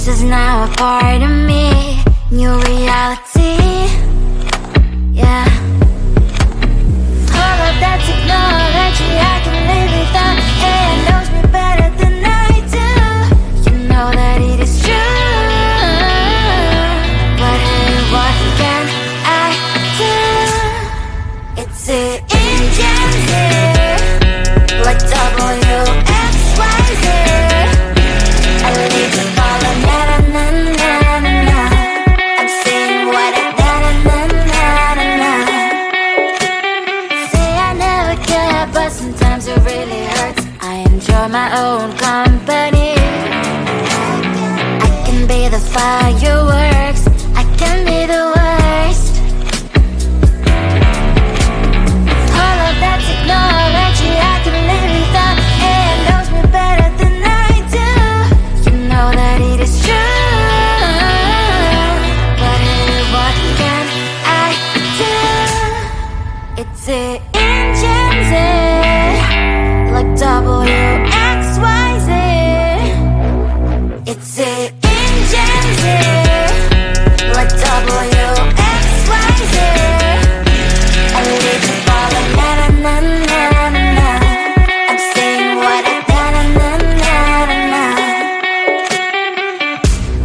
is now a part of me. New reality, yeah. All of that technology I can live without. AI knows me better than I do. You know that it is true. But hey, what can I do? It's the engines here, like WXYZ. I need to follow, na-na-na-na-na-na. I'm saying what I na-na-na-na-na. Say I never care, but sometimes it really hurts. I enjoy my own company. I can be the fireworks, I can be the worst. All of that technology I can live without. AI knows me better than I do. You know that it is true. But hey, what can I do? It's the engines, like WXYZ. It's the engines, like WXYZ. I need to follow, na-na-na-na-na-na. I'm saying what I na-na-na-na-na.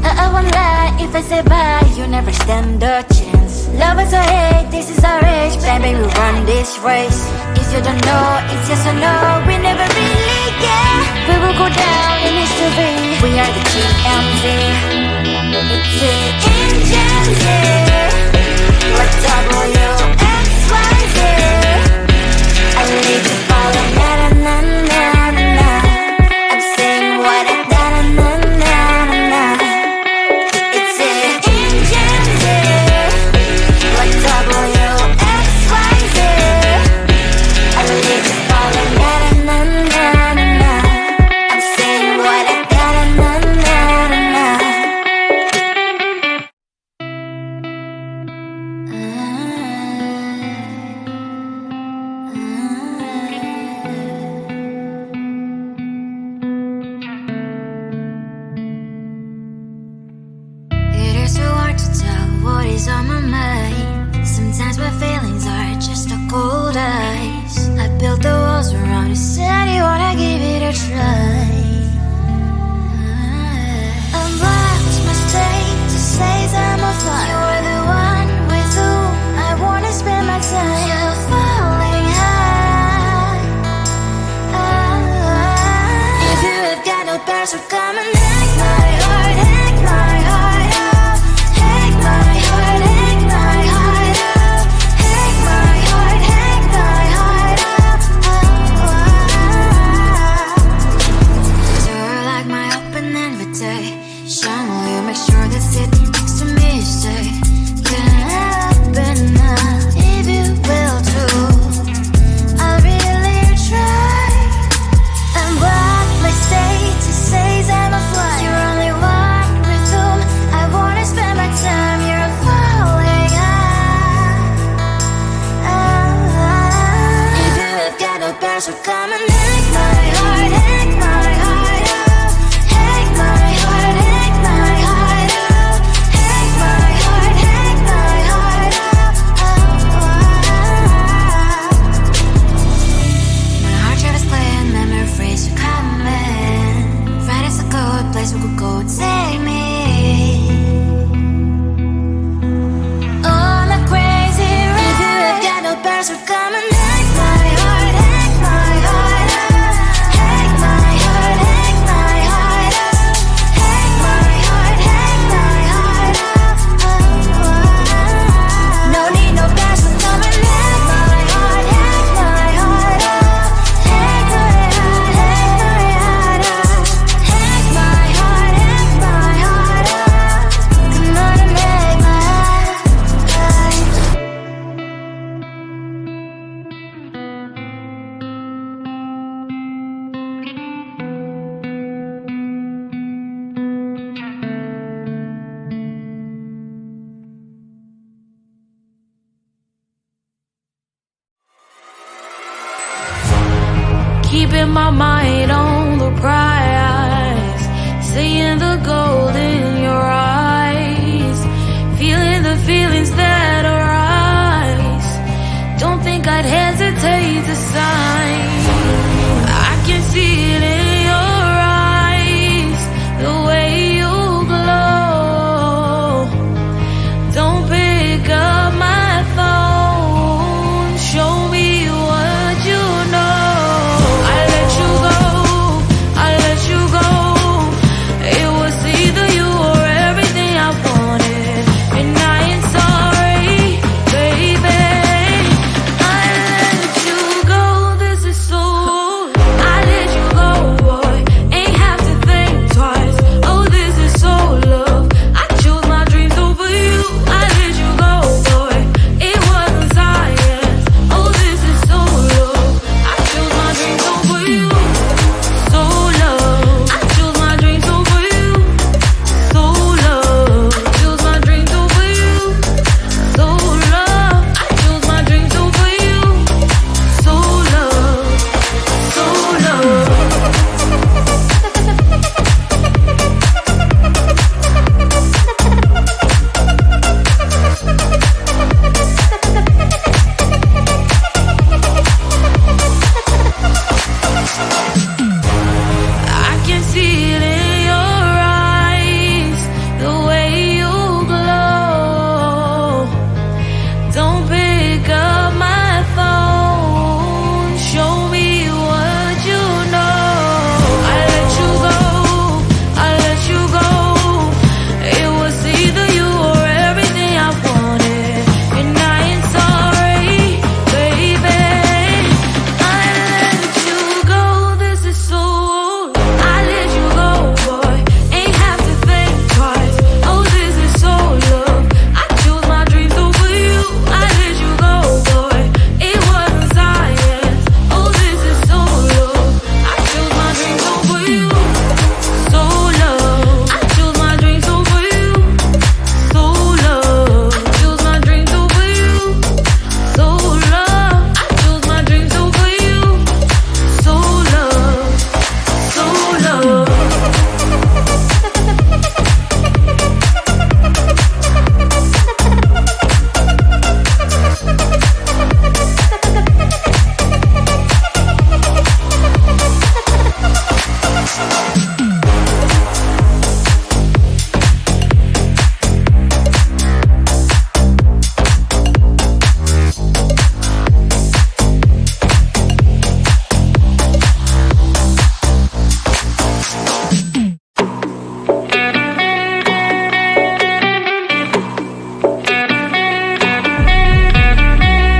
I won't lie if I say bye, you never stand a chance. Love is or hate, this is our age. Baby, we run this race. If you don't know, it's yes or no. We never really get. We will go down in history. We are the GMZ. It's the engines, like WXYZ. I need to follow, na-na-na-na-na-na. I'm saying what I na-na-na-na-na. It's the engines, like WXYZ. I need to follow, na-na-na-na-na-na. I'm saying what I na-na-na-na-na. It is so hard to tell what is on my mind. Sometimes my feelings are just a cold ice. I built the walls around you, said you wanna give it a try. Unlocked my state to say I'm a fly. You're the one with whom I wanna spend my time. You're falling high. If you have got no bears, so come and hack my heart, hack my heart out. Hack my heart, hack my heart out. Hack my heart, hack my heart out. You're like my open invitation. Will you make sure that sitting next to me is safe? Can happen now, if you will too. I'll really try. And what my status says I'm a fly. You're only one with whom I wanna spend my time. You're falling high. If you have got no bears, so come and hack my heart, hack my heart out. Hack my heart, hack my heart out. Hack my heart, hack my heart out. My heart travels playing memories are coming. Right as a good place we could go and take me. On a crazy ride. If you have got no bears, so come and hack my heart, hack my heart out. Hack my heart, hack my heart out. Hack my heart, hack my heart out. No need no bears, so come and hack my heart, hack my heart out. Hack my heart, hack my heart out. Hack my heart, hack my heart out. Come on and make my heart. Keeping my mind on the prize, seeing the gold in time. I can see it in your eyes, the way you glow. Don't pick up my phone, show me what you know. I let you go, I let you go. It was either you or everything I wanted, and I ain't sorry, baby. I let you go, this is so. I let you go, boy, ain't have to think twice. Oh, this is so love. I chose my dreams over you. I let you go, boy, it wasn't science. Oh, this is so love. I chose my dreams over you. So love. I chose my dreams over you. So love. Chose my dreams over you. So love. I chose my dreams over you. So love. So love. I can see it in your eyes, the way you glow. Don't pick up my phone, show me what you know. I let you go, I let you go. It was either you or everything I wanted, and I ain't sorry, baby. I let you go, this is so. I let you go, boy, ain't have to think twice. Oh, this is so love. I chose my dreams over you. I let you go, boy, it wasn't science. Oh, this is so love. I chose my dreams over you. So love. I chose my dreams over you. So love. Chose my dreams over you. So love. I chose my dreams over you. So love. So love.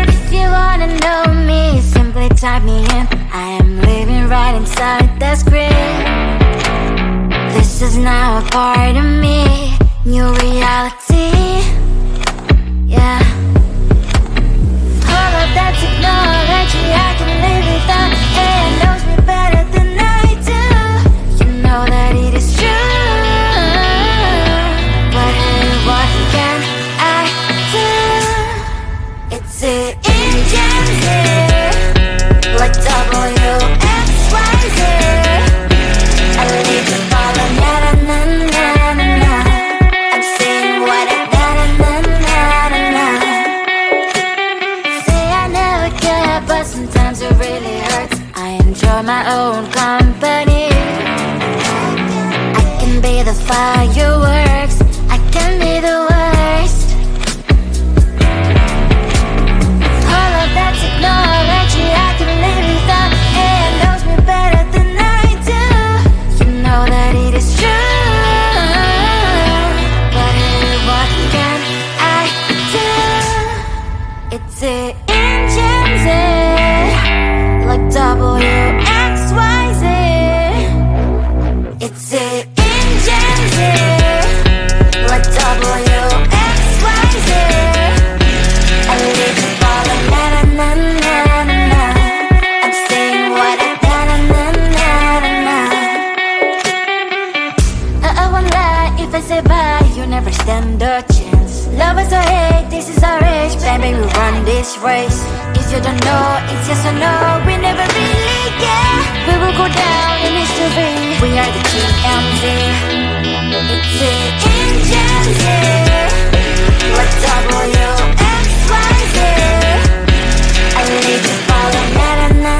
If you wanna know me, simply type me in. I am living right inside the screen. This is now a part of me, new reality. Yeah. All of that technology I can live without. It knows me better than I do. You know that it is true. But hey, what can I do? It's the engines here, like WXYZ. I leave the ball on na na na na na na. I'm saying what I na na na na na na. Say I never care, but sometimes it really hurts. I enjoy my own company. I can be the fireworks, I can be the worst. All of that technology I can live without. It knows me better than I do. You know that it is true. But hey, what can I do? It's the engines, like WXYZ. It's the engines, like WXYZ. I live the ball on na na na na na na. I'm saying what I na na na na na na. I won't lie if I say bye, you never stand a chance. Love is or hate, this is our age, baby, we run this race. If you don't know, it's yes or no, we never really care. We will go down in history, we are the TMZ. It's the engines here, like WXYZ. I need to follow na na na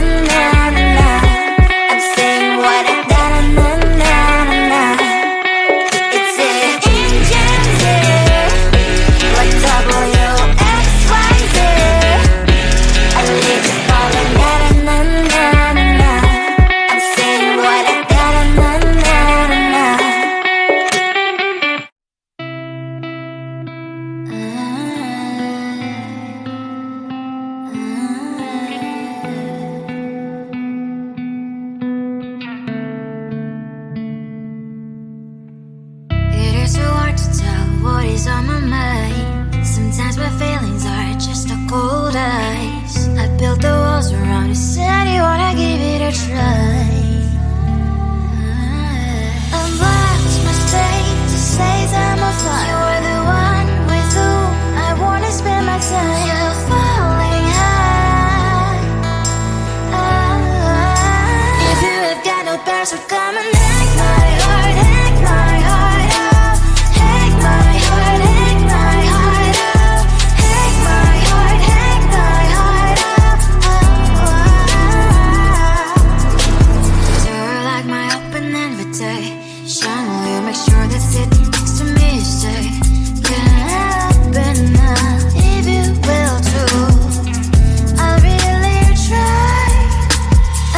what is on my mind. Sometimes my feelings are just a cold ice. I built the walls around the city, wanna give it a try. Unlocked my state to say I'm a fly. You're the one with whom I wanna spend my time. You're falling high. If you have got no bears, so come and hack my heart, hack my heart out. Hack my heart, hack my heart out. Hack my heart, hack my heart out. You're like my open invitation. Will you make sure that sitting next to me is safe? Can open up if you will too. I'll really try.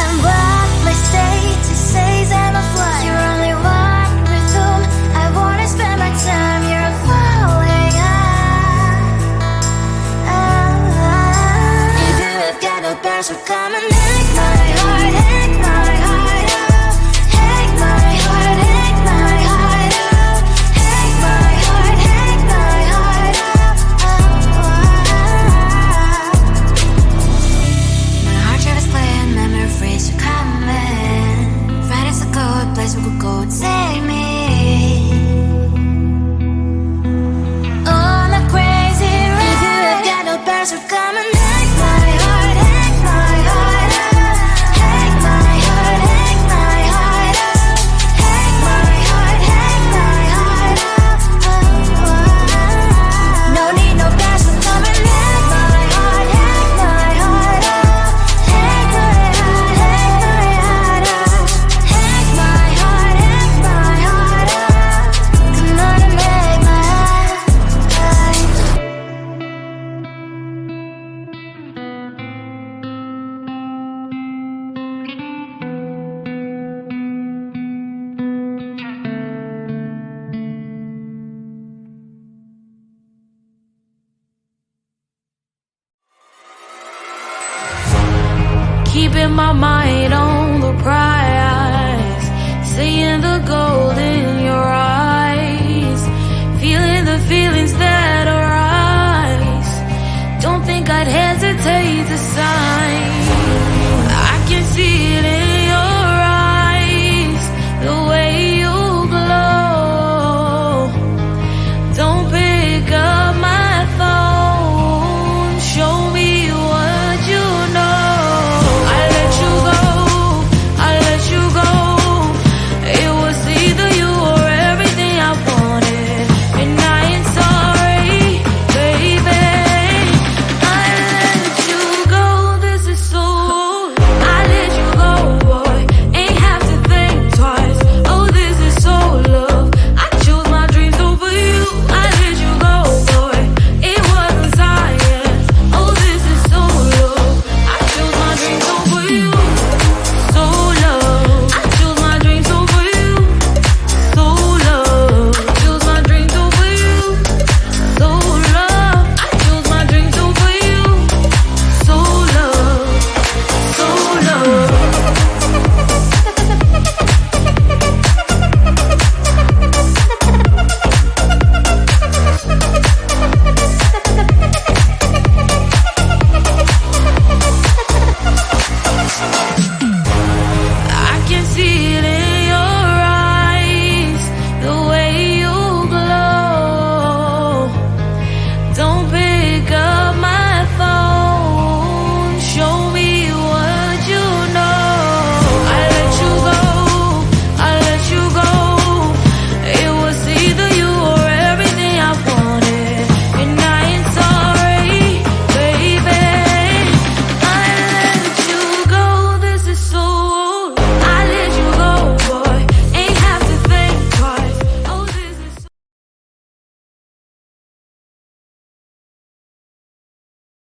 And what my state to say I'm a fly. You're only one with whom I wanna spend my time. You're falling high. If you have got no bears, so come and hack my heart, hack my heart out. Hack my heart, hack my heart out. Hack my heart, hack my heart out. My heart travels clear, memories are coming. Right as a good place we could go and take me. On a crazy ride. If you have got no bears, so come and hack my heart, hack my heart out. Hack my heart, hack my heart out. Hack my heart, hack my heart out. No need no bears, so come and hack my heart, hack my heart out. Hack my heart, hack my heart out. Hack my heart, hack my heart out. Come on and make my heart. Keeping my mind on the prize, seeing the gold in your eyes, feeling the feelings that arise. Don't think I'd hesitate to sign.